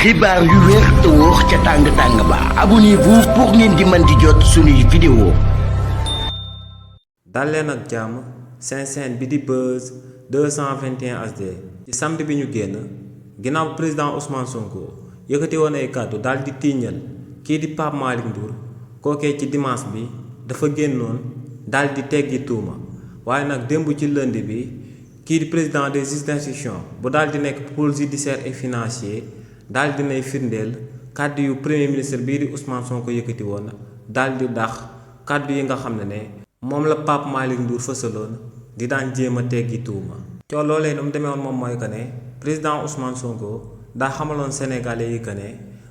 xibaar yu wér te wóor ca tàng ba abonnez-vous pour ngeen di mën di jot suñuy vidéo. dal leen ak jàmm seen chaîne bi di Buzz 221 HD ci samedi bi ñu génn ginnaaw président Ousmane Sonko yëkkati woon ay kàddu daal di tiiñal kii di Pape Malick Ndour kookee ci dimanche bi dafa génnoon daal di teggi tuuma waaye nag démb ci lundi bi kii di président des juges d'instruction bu daal di nekk pôle judiciaire et financier daal dinay firndeel kàddu yu premier ministre bii di Ousmane Sonko yëkkati woon daal di dax kàddu yi nga xam ne moom la Pape Malick Ndour fësaloon di daan jéem a teggi tuuma. coow loolee nu mu demee woon moom mooy que ne président Ousmane Sonko daa xamaloon Sénégalais yi que ne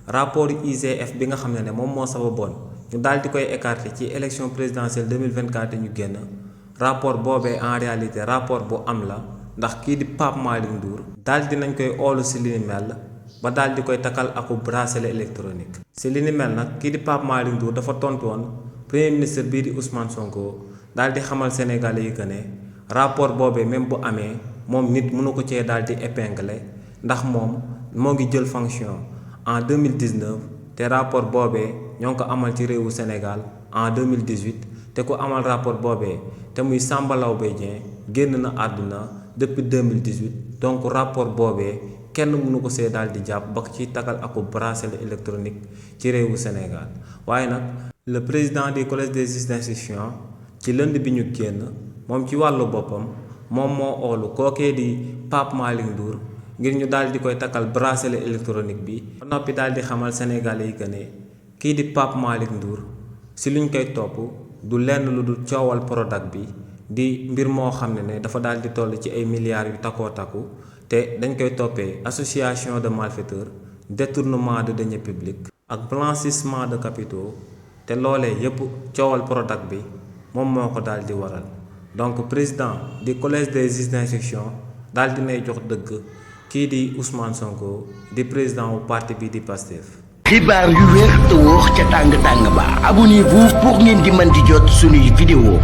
rapport IGF bi nga xam ne moom moo sababoon ñu daal di koy écarter ci élection présidentielle 2024 ñu génn rapport boobee en réalité rapport bu am la ndax kii di Pape Malick Ndour daal dinañ koy oolu si li ni mel ba daal di koy takkal aku bracelet électronique. si li ni mel nag kii di Pape Malick Ndour dafa tontu woon premier ministre bii di Ousmane Sonko daal di xamal Sénégalais yi que ne rapport boobee même bu amee moom nit mënu ko cee daal di épingler ndax moom moo ngi jël fonction en 2019 te rapport boobee ñoo ngi ko amal ci réewu Sénégal en 2018 te ku amal rapport boobee te muy Samba Laobé Dieng génn na àdduna depuis 2018 donc rapport boobee kenn mënu ko see daal di jàpp ba ci takkal aku bracelet électronique ci réewu Sénégal waaye nag le président du collège des juges d'instruction ci lënd bi ñu génn moom ci wàllu boppam moom moo oolu kookee di Pape Malick Ndour ngir ñu daal di koy takkal bracelet électronique bi ba noppi daal di xamal Sénégalais yi que ne kii di Pape Malick Ndour si luñ koy topp du lenn lu dul coowal Prodac bi di mbir moo xam ne dafa daal di toll ci ay milliards yu takkoo takku te dañ koy toppee association de malfaiteurs détournement de deniers publics ak blanchissement de capitaux te loolee yépp coowal Prodac bi moom moo ko daal di waral donc président du collège des juges d'instruction daal dinay jox dëgg kii di Ousmane Sonko di président wu parti bi di Pastef. xibaar yu wér te wóor ca tàng ba abonnez-vous pour ngeen di mën di jot suñuy vidéo.